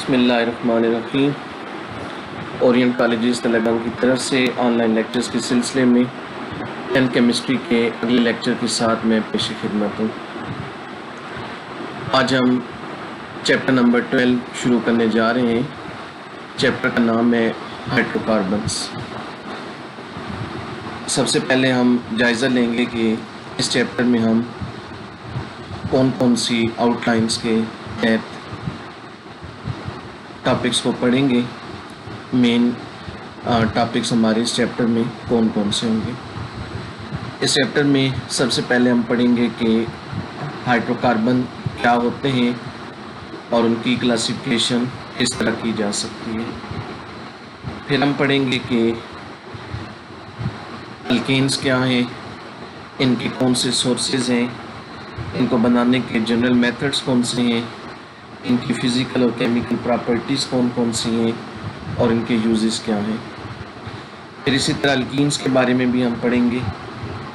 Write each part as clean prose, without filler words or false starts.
बिस्मिल्लाहिर्रहमानिर्रहीम। Orient college Telangana की तरफ से ऑनलाइन लेक्चर्स के सिलसिले में 10 केमिस्ट्री के अगले लेक्चर के साथ मैं पेश खिदमत हूँ। आज हम चैप्टर नंबर 12 शुरू करने जा रहे हैं। चैप्टर का नाम है हाइड्रोकार्बन्स। सबसे पहले हम जायज़ा लेंगे कि इस चैप्टर में हम कौन कौन सी आउटलाइंस के तहत टॉपिक्स को पढ़ेंगे। मेन टॉपिक्स हमारे इस चैप्टर में कौन कौन से होंगे। इस चैप्टर में सबसे पहले हम पढ़ेंगे कि हाइड्रोकार्बन क्या होते हैं और उनकी क्लासिफिकेशन किस तरह की जा सकती है। फिर हम पढ़ेंगे कि अल्केन्स क्या हैं, इनके कौन से सोर्सेज हैं, इनको बनाने के जनरल मेथड्स कौन से हैं, इनकी फ़िज़िकल और केमिकल प्रॉपर्टीज़ कौन कौन सी हैं और इनके यूजेस क्या हैं। फिर इसी तरह अल्कीन्स के बारे में भी हम पढ़ेंगे,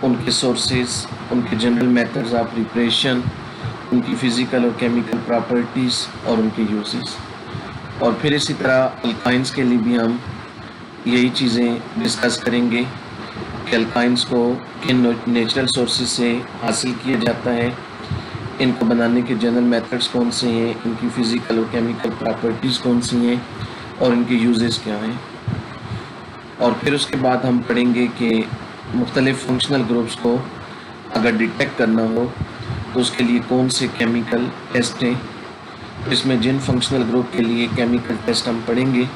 उनके सोर्सेज, उनके जनरल मेथड्स ऑफ प्रिपरेशन, उनकी फ़िज़िकल और केमिकल प्रॉपर्टीज़ और उनके यूजेस। और फिर इसी तरह अल्काइंस के लिए भी हम यही चीज़ें डिस्कस करेंगे कि अल्काइंस को किन नेचुरल सोर्सेज से हासिल किया जाता है, इनको बनाने के जनरल मेथड्स कौन से हैं, इनकी फ़िज़िकल और केमिकल प्रॉपर्टीज़ कौन सी हैं और इनके यूजेस क्या हैं। और फिर उसके बाद हम पढ़ेंगे कि मुख्तलिफ़ फंक्शनल ग्रुप्स को अगर डिटेक्ट करना हो तो उसके लिए कौन से केमिकल टेस्ट हैं। इसमें जिन फंक्शनल ग्रुप के लिए केमिकल टेस्ट हम पढ़ेंगे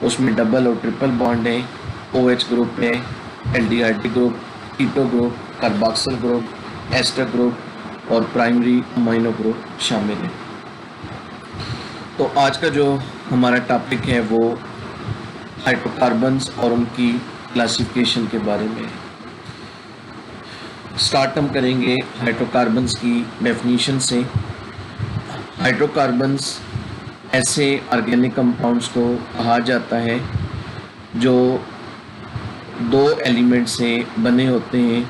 उसमें डबल और ट्रिपल बॉन्ड है, OH ग्रुप है, aldehyde group, keto group, carboxyl group, ester group और प्राइमरी अमीनो ग्रुप शामिल है। तो आज का जो हमारा टॉपिक है वो हाइड्रोकार्बन्स और उनकी क्लासिफिकेशन के बारे में है। स्टार्ट हम करेंगे हाइड्रोकार्बन्स की डेफिनीशन से। हाइड्रोकार्बन्स ऐसे ऑर्गेनिक कंपाउंड्स को कहा जाता है जो दो एलिमेंट से बने होते हैं,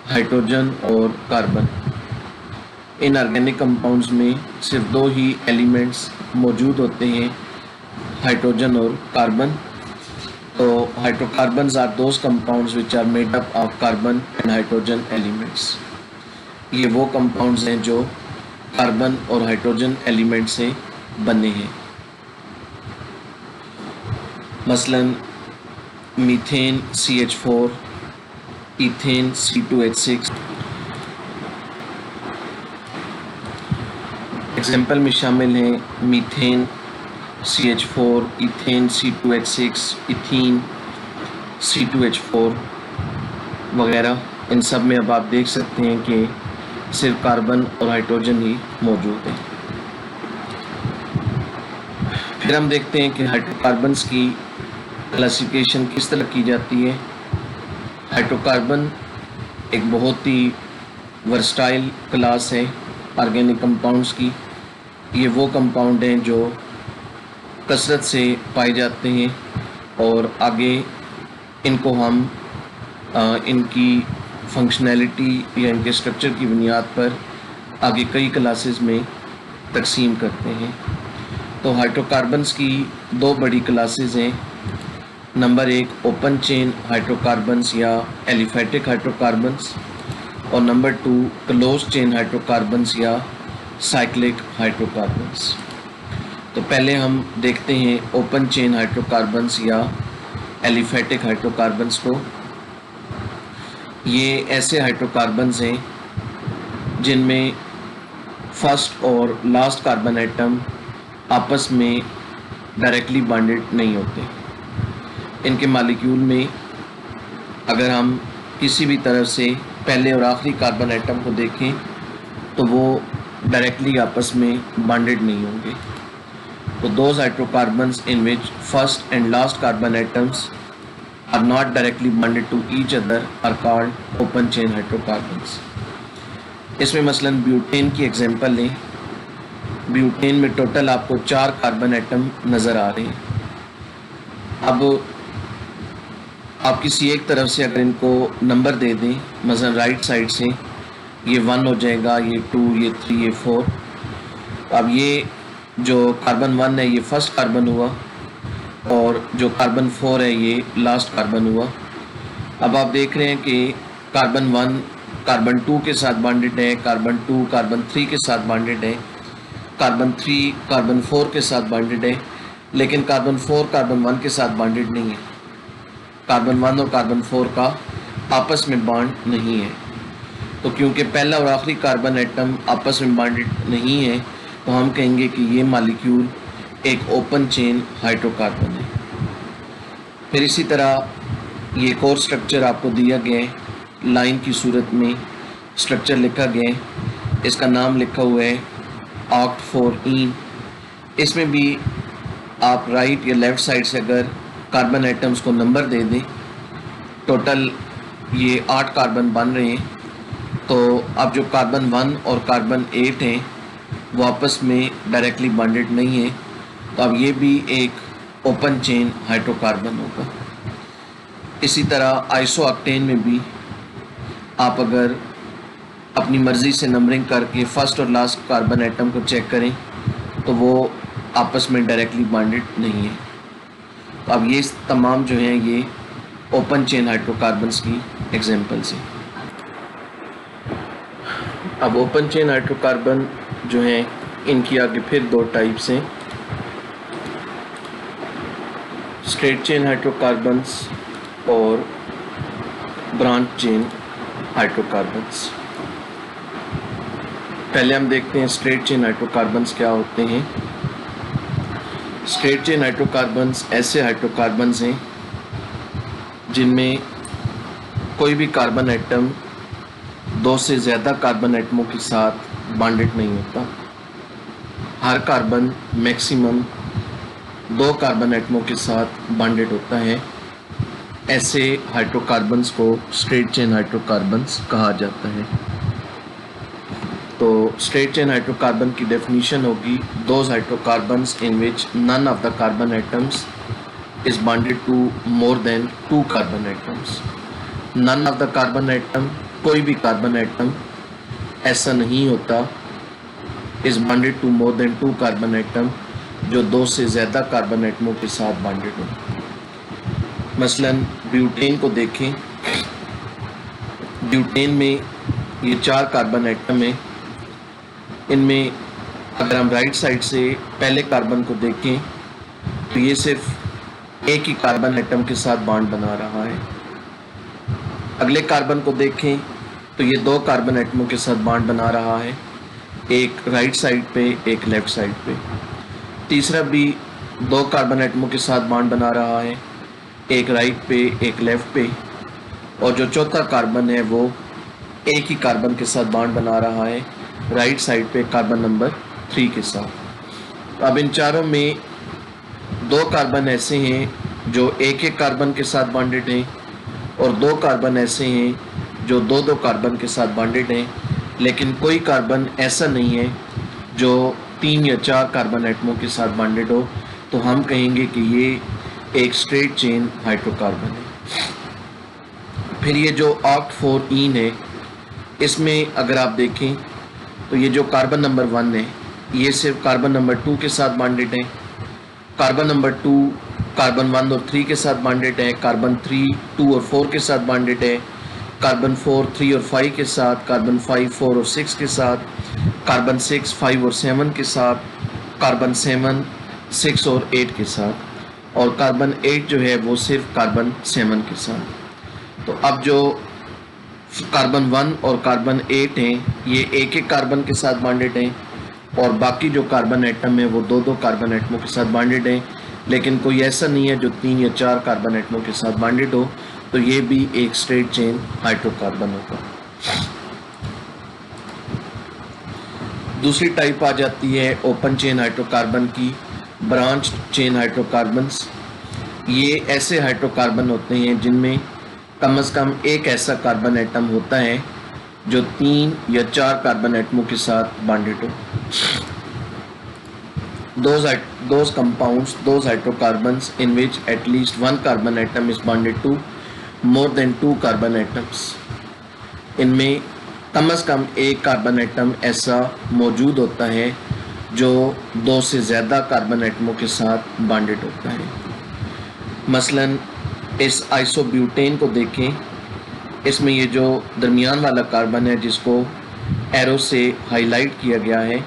हाइड्रोजन और कार्बन। इन ऑर्गेनिक कंपाउंड्स में सिर्फ दो ही एलिमेंट्स मौजूद होते हैं, हाइड्रोजन और कार्बन। तो hydrocarbons are those compounds which are made up of carbon and hydrogen elements. ये वो कंपाउंड्स हैं जो कार्बन और हाइड्रोजन एलिमेंट से बने हैं। मसलन methane CH4, ethane C2H6। Example में शामिल हैं methane CH4, ethane C2H6, ethene C2H4 वगैरह। इन सब में अब आप देख सकते हैं कि सिर्फ कार्बन और हाइड्रोजन ही मौजूद है। फिर हम देखते हैं कि हाइड्रोकार्बन्स की क्लासिफिकेशन किस तरह की जाती है। हाइड्रोकार्बन एक बहुत ही वर्सटाइल क्लास है ऑर्गेनिक कंपाउंड्स की। ये वो कंपाउंड हैं जो कसरत से पाए जाते हैं और आगे इनको हम इनकी फंक्शनैलिटी या इनके स्ट्रक्चर की बुनियाद पर आगे कई क्लासेस में तकसीम करते हैं। तो हाइड्रोकार्बन्स की दो बड़ी क्लासेस हैं। नंबर 1 ओपन चेन हाइड्रोकार्बन्स या एलिफैटिक हाइड्रोकार्बन्स और नंबर 2 क्लोज चेन हाइड्रोकार्बन्स या साइक्लिक हाइड्रोकार्बन्स। तो पहले हम देखते हैं ओपन चेन हाइड्रोकार्बन्स या एलिफैटिक हाइड्रोकार्बन्स को। ये ऐसे हाइड्रोकार्बन्स हैं जिनमें फर्स्ट और लास्ट कार्बन एटम आपस में डायरेक्टली बॉन्डेड नहीं होते। इनके मॉलिक्यूल में अगर हम किसी भी तरह से पहले और आखिरी कार्बन एटम को देखें तो वो डायरेक्टली आपस में बॉन्डेड नहीं होंगे। तो those hydrocarbons in which first and last carbon atoms are not directly bonded to each other are called open chain hydrocarbons. इसमें मसलन ब्यूटेन की एग्जांपल लें। ब्यूटेन में टोटल आपको 4 कार्बन एटम नज़र आ रहे हैं। अब आप किसी एक तरफ से अगर इनको नंबर दे दें, मसलन राइट साइड से ये 1 हो जाएगा, ये 2, ये 3, ये 4। अब ये जो कार्बन 1 है ये फर्स्ट कार्बन हुआ और जो कार्बन 4 है ये लास्ट कार्बन हुआ। अब आप देख रहे हैं कि कार्बन 1 कार्बन 2 के साथ बॉन्डेड है, कार्बन 2 कार्बन 3 के साथ बॉन्डेड है, कार्बन 3 कार्बन 4 के साथ बॉन्डेड है, लेकिन कार्बन 4 कार्बन 1 के साथ बॉन्डेड नहीं है। कार्बन 1 और कार्बन 4 का आपस में बॉन्ड नहीं है। तो क्योंकि पहला और आखिरी कार्बन एटम आपस में बॉन्डेड नहीं है तो हम कहेंगे कि ये मॉलिक्यूल एक ओपन चेन हाइड्रोकार्बन है। फिर इसी तरह ये एक और स्ट्रक्चर आपको दिया गया है, लाइन की सूरत में स्ट्रक्चर लिखा गया है, इसका नाम लिखा हुआ है ऑक्ट4ईन। इसमें भी आप राइट या लेफ़्ट साइड से अगर कार्बन एटम्स को नंबर दे दें, टोटल ये 8 कार्बन बन रहे हैं। तो अब जो कार्बन 1 और कार्बन 8 हैं वो आपस में डायरेक्टली बॉन्डेड नहीं है, तो अब ये भी एक ओपन चेन हाइड्रोकार्बन होगा। इसी तरह आइसोऑक्टेन में भी आप अगर अपनी मर्ज़ी से नंबरिंग करके फर्स्ट और लास्ट कार्बन एटम को चेक करें तो वो आपस में डायरेक्टली बॉन्डेड नहीं है। तो अब ये तमाम जो हैं ये ओपन चेन हाइड्रोकार्बन्स की एग्जांपल्स हैं। अब ओपन चेन हाइड्रोकार्बन जो हैं इनकी आगे फिर दो टाइप्स हैं, स्ट्रेट चेन हाइड्रोकार्बन्स और ब्रांच चेन हाइड्रोकार्बन्स। पहले हम देखते हैं स्ट्रेट चेन हाइड्रोकार्बन्स क्या होते हैं। स्ट्रेट चेन हाइड्रोकार्बन्स ऐसे हाइड्रोकार्बन्स हैं जिनमें कोई भी कार्बन एटम दो से ज़्यादा कार्बन एटमों के साथ बॉन्डेड नहीं होता। हर कार्बन मैक्सिमम 2 कार्बन एटमों के साथ बॉन्डेड होता है। ऐसे हाइड्रोकार्बन्स को स्ट्रेट चेन हाइड्रोकार्बन्स कहा जाता है। तो स्ट्रेट चेन हाइड्रोकार्बन की डेफिनेशन होगी those hydrocarbons in which none of the carbon atoms is bonded to more than 2 carbon atoms. None of the carbon atom, कोई भी कार्बन एटम ऐसा नहीं होता is bonded to more than 2 carbon atom जो 2 से ज़्यादा carbon एटमों के साथ बॉन्डेड हो। मसलन ब्यूटेन को देखें, ब्यूटेन में ये 4 कार्बन एटम है। इनमें अगर हम राइट साइड से पहले कार्बन को देखें तो ये सिर्फ एक ही कार्बन एटम के साथ बॉन्ड बना रहा है। अगले कार्बन को देखें तो ये 2 कार्बन एटमों के साथ बॉन्ड बना रहा है, एक राइट साइड पे एक लेफ़्ट साइड पे। तीसरा भी 2 कार्बन एटमों के साथ बॉन्ड बना रहा है, एक राइट पे एक लेफ़्ट पे। और जो चौथा कार्बन है वो एक ही कार्बन के साथ बॉन्ड बना रहा है, राइट साइड पे कार्बन नंबर 3 के साथ। अब इन चारों में 2 कार्बन ऐसे हैं जो एक एक कार्बन के साथ बॉन्डेड हैं और 2 कार्बन ऐसे हैं जो 2-2 कार्बन के साथ बॉन्डेड हैं, लेकिन कोई कार्बन ऐसा नहीं है जो 3 या 4 कार्बन एटमों के साथ बॉन्डेड हो। तो हम कहेंगे कि ये एक स्ट्रेट चेन हाइड्रोकार्बन है। फिर ये जो ऑक्ट4ईन है, इसमें अगर आप देखें तो ये जो कार्बन नंबर 1 है ये सिर्फ कार्बन नंबर 2 के साथ बॉन्डेड है। कार्बन नंबर 2 कार्बन 1 और 3 के साथ बॉन्डेड है, कार्बन 3 2 और 4 के साथ बॉन्डेड है, कार्बन 4 3 और 5 के साथ, कार्बन 5 4 और 6 के साथ, कार्बन 6 5 और 7 के साथ, कार्बन 7 6 और 8 के साथ, और कार्बन 8 जो है वो सिर्फ कार्बन 7 के साथ। तो अब जो कार्बन 1 और कार्बन 8 हैं ये एक एक कार्बन के साथ बॉन्डेड हैं और बाकी जो कार्बन एटम है वो 2-2 कार्बन एटमों के साथ बॉन्डेड हैं, लेकिन कोई ऐसा नहीं है जो 3 या 4 कार्बन एटमों के साथ बॉन्डेड हो। तो ये भी एक स्ट्रेट चेन हाइड्रोकार्बन होगा। दूसरी टाइप आ जाती है ओपन चेन हाइड्रोकार्बन की, ब्रांच चेन हाइड्रोकार्बन्स। ये ऐसे हाइड्रोकार्बन होते हैं जिनमें कम से कम एक ऐसा कार्बन एटम होता है जो 3 या 4 कार्बन एटमों के साथ बॉन्डेड हो। those compounds, those hydrocarbons in which at least one carbon atom is bonded to more than 2 carbon atoms. इनमें कम से कम एक कार्बन एटम ऐसा मौजूद होता है जो 2 से ज़्यादा कार्बन एटमों के साथ बॉन्डेड होता है। मसलन इस आइसोब्यूटेन को देखें, इसमें ये जो दरमियान वाला कार्बन है जिसको एरो से हाईलाइट किया गया है,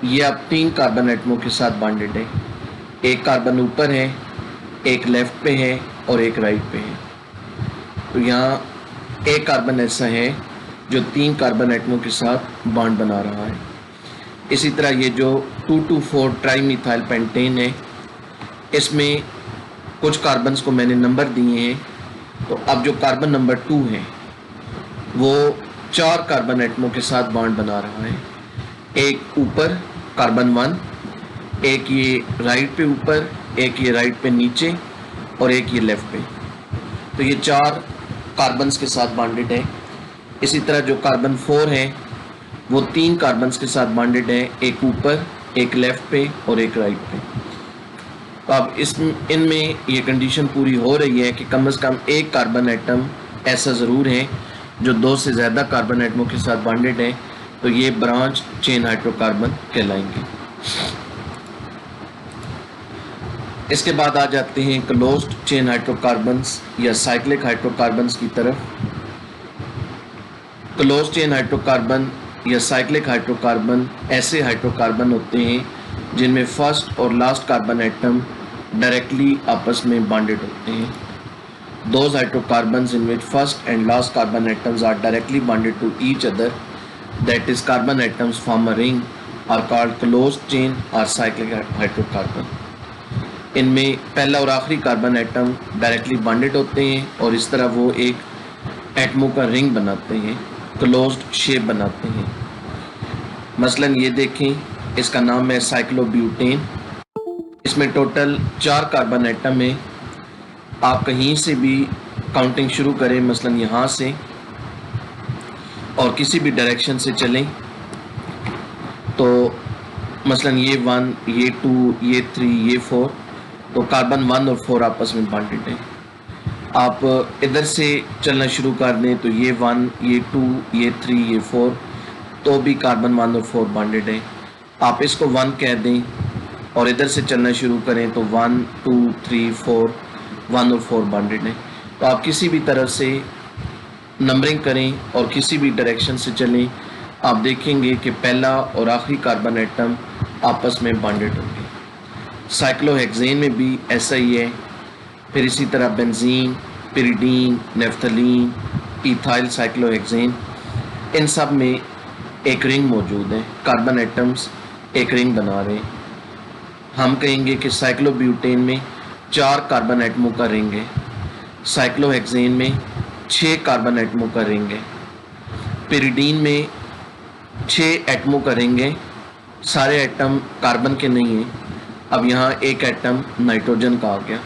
ये अब 3 कार्बन एटमों के साथ बॉन्डेड है। एक कार्बन ऊपर है, एक लेफ्ट पे है और एक राइट पे है। तो यहाँ एक कार्बन ऐसा है जो 3 कार्बन एटमों के साथ बॉन्ड बना रहा है। इसी तरह ये जो 2,2,4 ट्राईमिथाइल पेंटेन है, इसमें कुछ कार्बन्स को मैंने नंबर दिए हैं। तो अब जो कार्बन नंबर 2 है वो 4 कार्बन एटमों के साथ बॉन्ड बना रहा है। एक ऊपर कार्बन 1, एक ये राइट पे ऊपर, एक ये राइट पे नीचे और एक ये लेफ्ट पे। तो ये 4 कार्बन्स के साथ बॉन्डेड है। इसी तरह जो कार्बन 4 है वो 3 कार्बन्स के साथ बॉन्डेड है, एक ऊपर, एक लेफ्ट पे और एक राइट पे। तो अब इनमें ये कंडीशन पूरी हो रही है कि कम से कम एक कार्बन एटम ऐसा ज़रूर है जो 2 से ज़्यादा कार्बन एटमों के साथ बॉन्डेड है। तो ये ब्रांच चेन हाइड्रोकार्बन कहलाएंगे। इसके बाद आ जाते हैं क्लोज्ड चेन हाइड्रोकार्बन्स या साइक्लिक हाइड्रोकार्बन्स की तरफ। क्लोज्ड चेन हाइड्रोकार्बन या साइक्लिक हाइड्रोकार्बन ऐसे हाइड्रोकार्बन होते हैं जिनमें फर्स्ट और लास्ट कार्बन एटम डायरेक्टली आपस में बॉन्डेड होते हैं। Those hydrocarbons in which first and last carbon atoms are directly bonded to each other, that is carbon atoms form a ring, are called closed chain or cyclic hydrocarbon. इनमें पहला और आखिरी carbon atom directly bonded होते हैं और इस तरह वो एक एटमों का रिंग बनाते हैं, क्लोज्ड शेप बनाते हैं। मसलन ये देखें, इसका नाम है साइक्लोब्यूटेन। इसमें टोटल 4 कार्बन एटम है। आप कहीं से भी काउंटिंग शुरू करें, मसलन यहाँ से, और किसी भी डायरेक्शन से चलें तो मसलन ये 1, ये 2, ये 3, ये 4, तो कार्बन 1 और 4 आपस में बॉन्डेड हैं। आप इधर से चलना शुरू कर दें तो ये 1, ये 2, ये 3, ये 4, तो भी कार्बन 1 और 4 बॉन्डेड है। आप इसको 1 कह दें और इधर से चलना शुरू करें तो 1, 2, 3, 4, 1 और 4 बॉन्डेड हैं। तो आप किसी भी तरह से नंबरिंग करें और किसी भी डायरेक्शन से चलें, आप देखेंगे कि पहला और आखिरी कार्बन एटम आपस में बॉन्डेड होंगे। साइक्लोहेक्सेन में भी ऐसा ही है। फिर इसी तरह benzene, pyridine, naphthalene, ethyl cyclohexane, इन सब में एक रिंग मौजूद है। कार्बन एटम्स एक रिंग बना रहे हैं। हम कहेंगे कि साइक्लोब्यूटेन में 4 कार्बन एटमों का रिंग है, साइक्लोहेक्सेन में 6 कार्बन एटमों का रिंग है, पिरिडीन में 6 एटमों का रिंग है। सारे एटम कार्बन के नहीं हैं, अब यहाँ एक एटम नाइट्रोजन का आ गया।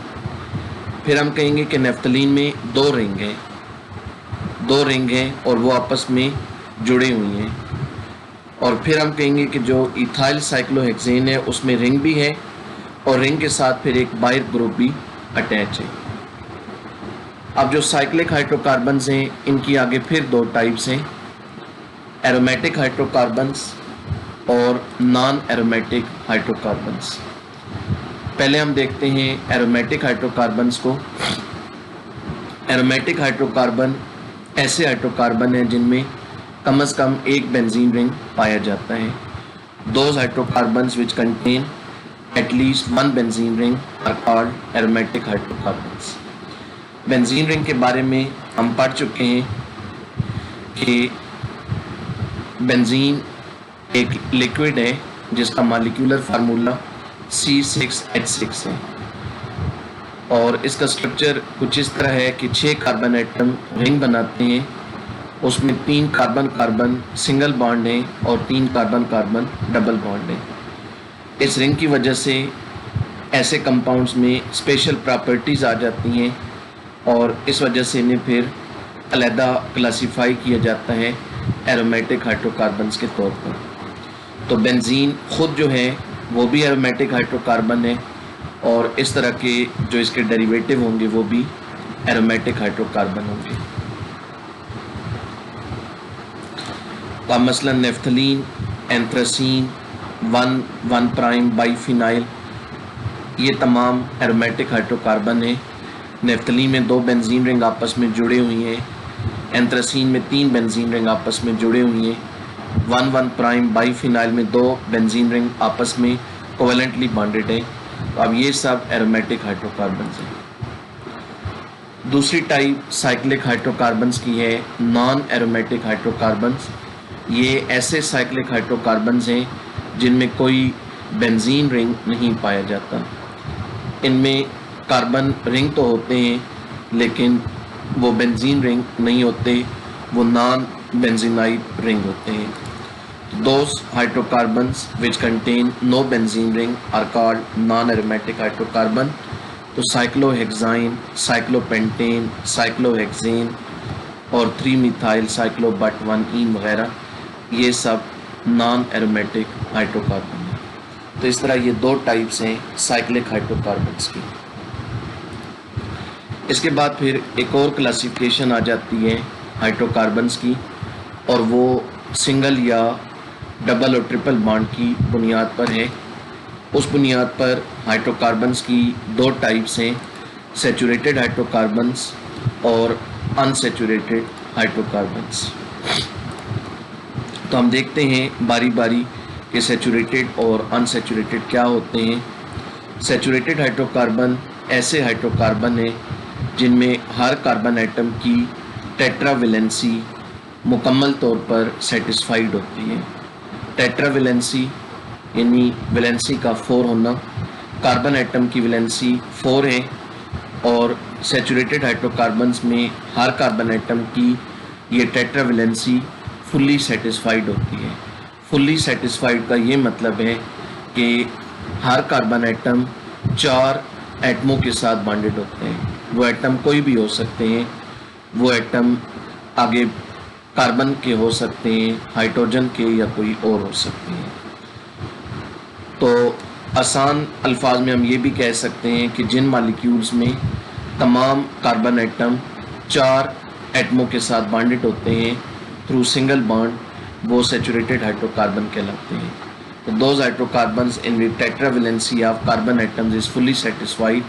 फिर हम कहेंगे कि नेफ्थलीन में 2 रिंग हैं और वो आपस में जुड़े हुई हैं। और फिर हम कहेंगे कि जो इथाइल साइक्लोहेक्सेन है उसमें रिंग भी है और रिंग के साथ फिर एक बायर ग्रुप भी अटैच है। अब जो साइक्लिक हाइड्रोकार्बन्स हैं इनकी आगे फिर 2 टाइप्स हैं, एरोमेटिक हाइड्रोकार्बन्स और नॉन एरोमेटिक हाइड्रोकार्बन्स। पहले हम देखते हैं एरोमेटिक हाइड्रोकार्बन्स को। एरोमेटिक हाइड्रोकार्बन ऐसे हाइड्रोकार्बन हैं जिनमें कम से कम एक बेंजीन रिंग पाया जाता है। Those hydrocarbons which contain at least 1 benzene ring are called aromatic hydrocarbons. Benzene ring के बारे में हम पढ़ चुके हैं कि बेंजीन एक लिक्विड है जिसका मॉलिक्यूलर फार्मूला C6H6 है और इसका स्ट्रक्चर कुछ इस तरह है कि 6 कार्बन एटम रिंग बनाते हैं। उसमें 3 कार्बन कार्बन सिंगल बॉन्ड है और 3 कार्बन कार्बन डबल बॉन्ड है। इस रिंग की वजह से ऐसे कंपाउंड्स में स्पेशल प्रॉपर्टीज़ आ जाती हैं और इस वजह से इन्हें फिर अलहदा क्लासीफाई किया जाता है एरोमेटिक हाइड्रोकार्बन्स के तौर पर। तो बेंजीन ख़ुद जो है वो भी एरोमेटिक हाइड्रोकार्बन है और इस तरह के जो इसके डेरिवेटिव होंगे वो भी एरोमेटिक हाइड्रोकार्बन होंगे। तो मसलन नेफ्थलीन, एंथ्रासीन, 1 प्राइम बाइफिनाइल, ये तमाम एरोमेटिक हाइड्रोकार्बन हैं। नेफ्थलीन में 2 बेंजीन रिंग आपस में जुड़े हुई हैं। एंथ्रासीन में 3 बेंजीन रिंग आपस में जुड़े हुई हैं। 1 प्राइम बाइफिनाइल में 2 बेंजीन रिंग आपस में कोवेलेंटली बॉन्डेड हैं। तो अब ये सब एरोमेटिक हाइड्रोकार्बन हैं। दूसरी टाइप साइक्लिक हाइड्रोकार्बन्स की है, नॉन एरोमेटिक हाइड्रोकार्बन्स। ये ऐसे साइक्लिक हाइड्रोकार्बन्स हैं जिनमें कोई बेंजीन रिंग नहीं पाया जाता। इनमें कार्बन रिंग तो होते हैं लेकिन वो बेंजीन रिंग नहीं होते, वो नॉन बेंजीनाइड रिंग होते हैं। Those hydrocarbons which contain no benzene ring are called non-aromatic hydrocarbon। तो साइक्लोहेक्साइन, साइक्लोपेंटेन, साइक्लोहेक्सेन और 3-methyl cyclobut-1-ene वगैरह, ये सब नॉन एरोमेटिक हाइड्रोकार्बन हैं। तो इस तरह ये 2 टाइप्स हैं साइक्लिक हाइड्रोकार्बन्स की। इसके बाद फिर एक और क्लासिफिकेशन आ जाती है हाइड्रोकार्बन्स की, और वो सिंगल या डबल और ट्रिपल बॉन्ड की बुनियाद पर है। उस बुनियाद पर हाइड्रोकार्बन्स की 2 टाइप्स हैं, सैचुरेटेड हाइड्रोकार्बन्स और अनसैचुरेटेड हाइड्रोकार्बन्स। तो हम देखते हैं बारी बारी कि सैचुरेटेड और अनसैचुरेटेड क्या होते हैं। सैचुरेटेड हाइड्रोकार्बन ऐसे हाइड्रोकार्बन हैं जिनमें हर कार्बन एटम की टेट्रावेलेंसी मुकम्मल तौर पर सेटिस्फाइड होती है। टेट्रावेलेंसी यानी वैलेंसी का 4 होना, कार्बन एटम की वैलेंसी 4 है, और सैचुरेटेड हाइड्रोकार्बन्स में हर कार्बन एटम की ये टेट्रावेलेंसी फुल्ली सेटिस्फाइड होती है। फुल्ली सेटिस्फाइड का ये मतलब है कि हर कार्बन एटम 4 एटमों के साथ बॉन्डेड होते हैं। वो एटम कोई भी हो सकते हैं, वो एटम आगे कार्बन के हो सकते हैं, हाइड्रोजन के, या कोई और हो सकते हैं। तो आसान अल्फाज में हम ये भी कह सकते हैं कि जिन मालिक्यूल्स में तमाम कार्बन एटम 4 एटमों के साथ बॉन्डेड होते हैं थ्रू सिंगल बॉन्ड, वो सैचुरेटेड हाइड्रोकार्बन कहलाते हैं। तो those hydrocarbons in which tetravalency of carbon atoms is fully satisfied,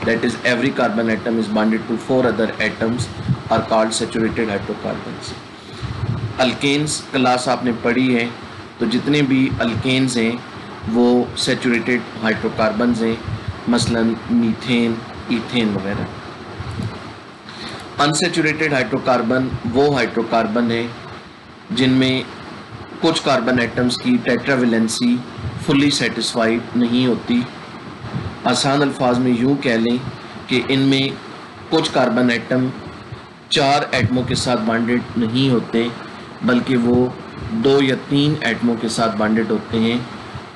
that is every carbon atom is bonded to 4 other atoms, are called saturated hydrocarbons. Alkanes class आपने पढ़ी है, तो जितने भी अल्केन्स हैं वो सैचुरेटेड हाइड्रोकार्बन्स हैं, मसलन मीथेन, ईथेन वगैरह। अनसैचुरेटेड हाइड्रोकार्बन वो हाइड्रोकार्बन है जिनमें कुछ कार्बन एटम्स की टेट्रावेलेंसी फुल्ली सेटिस्फाइड नहीं होती। आसान अल्फाज में यूँ कह लें कि इनमें कुछ कार्बन एटम 4 एटमों के साथ बॉन्डेड नहीं होते, बल्कि वो 2 या 3 एटमों के साथ बॉन्डेड होते हैं।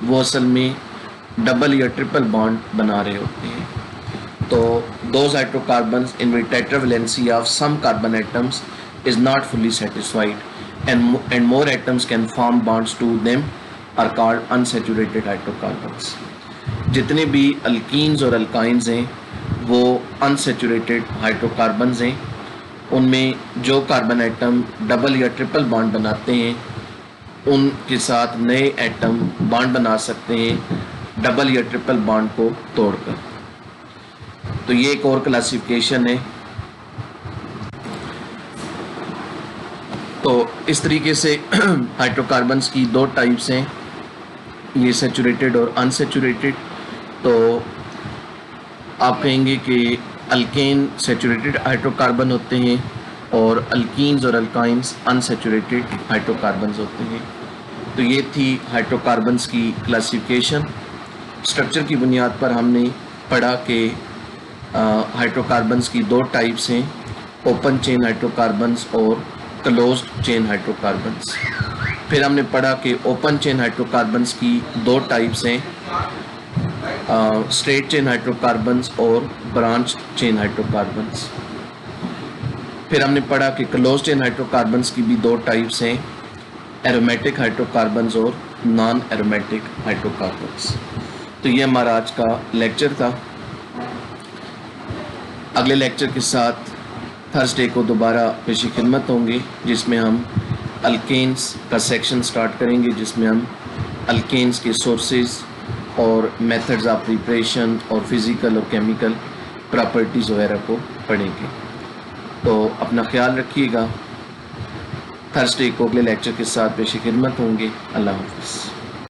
वो असल में डबल या ट्रिपल बॉन्ड बना रहे होते हैं। तो those hydrocarbons in which tetravalency of some carbon atoms is not fully satisfied and more atoms can form bonds to them are called unsaturated hydrocarbons. जितने भी अल्कीन्स और अल्काइंस हैं वो अनसैचुरेटेड हाइड्रोकार्बन्स हैं। उनमें जो कार्बन एटम डबल या triple bond बनाते हैं उनके साथ नए एटम बॉन्ड बना सकते हैं डबल या ट्रिपल बॉन्ड को तोड़कर। तो ये एक और क्लासिफिकेशन है। तो इस तरीके से हाइड्रोकार्बन्स की 2 टाइप्स हैं, ये सैचुरेटेड और अनसैचुरेटेड। तो आप कहेंगे कि अल्केन सैचुरेटेड हाइड्रोकार्बन होते हैं और अल्कीन्स और अल्काइंस अनसैचुरेटेड हाइड्रोकार्बन्स होते हैं। तो ये थी हाइड्रोकार्बन्स की क्लासिफिकेशन। स्ट्रक्चर की बुनियाद पर हमने पढ़ा कि हाइड्रोकार्बन्स की 2 टाइप्स हैं, ओपन चेन हाइड्रोकार्बन्स और क्लोज्ड चेन हाइड्रोकार्बन्स। फिर हमने पढ़ा कि ओपन चेन हाइड्रोकार्बन्स की 2 टाइप्स हैं, स्ट्रेट चेन हाइड्रोकार्बन्स और ब्रांच चेन हाइड्रोकार्बन्स। फिर हमने पढ़ा कि क्लोज चेन हाइड्रोकार्बन्स की भी 2 टाइप्स हैं, एरोमेटिक हाइड्रोकार्बन्स और नॉन एरोमेटिक हाइड्रोकार्बन्स। तो ये हमारा आज का लेक्चर था। अगले लेक्चर के साथ थर्सडे को दोबारा पेशी खिदमत होंगे, जिसमें हम अल्केन्स का सेक्शन स्टार्ट करेंगे, जिसमें हम अल्केन्स के सोर्सेज और मेथड्स ऑफ प्रिपरेशन और फिज़िकल और केमिकल प्रॉपर्टीज़ वगैरह को पढ़ेंगे। तो अपना ख्याल रखिएगा। थर्सडे को अगले लेक्चर के साथ पेश खिदमत होंगे। अल्लाह हाफ़िज़।